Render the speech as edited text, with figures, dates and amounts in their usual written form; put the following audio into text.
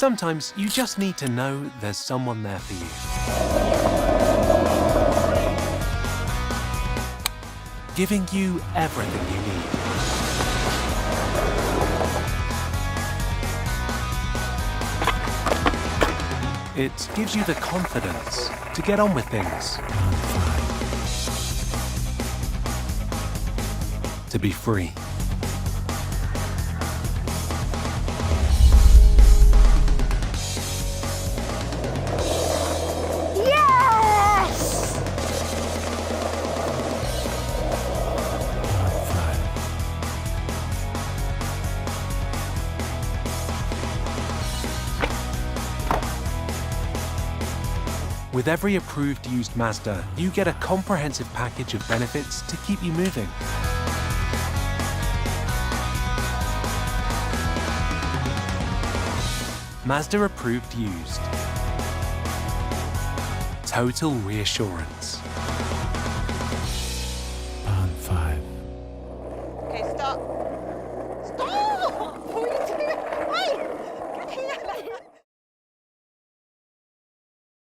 Sometimes you just need to know there's someone there for you, giving you everything you need. It gives you the confidence to get on with things, to be free. With every approved used Mazda, you get a comprehensive package of benefits to keep you moving. Mazda Approved Used. Total reassurance. Pound 5. Okay, stop. Stop! What are you doing?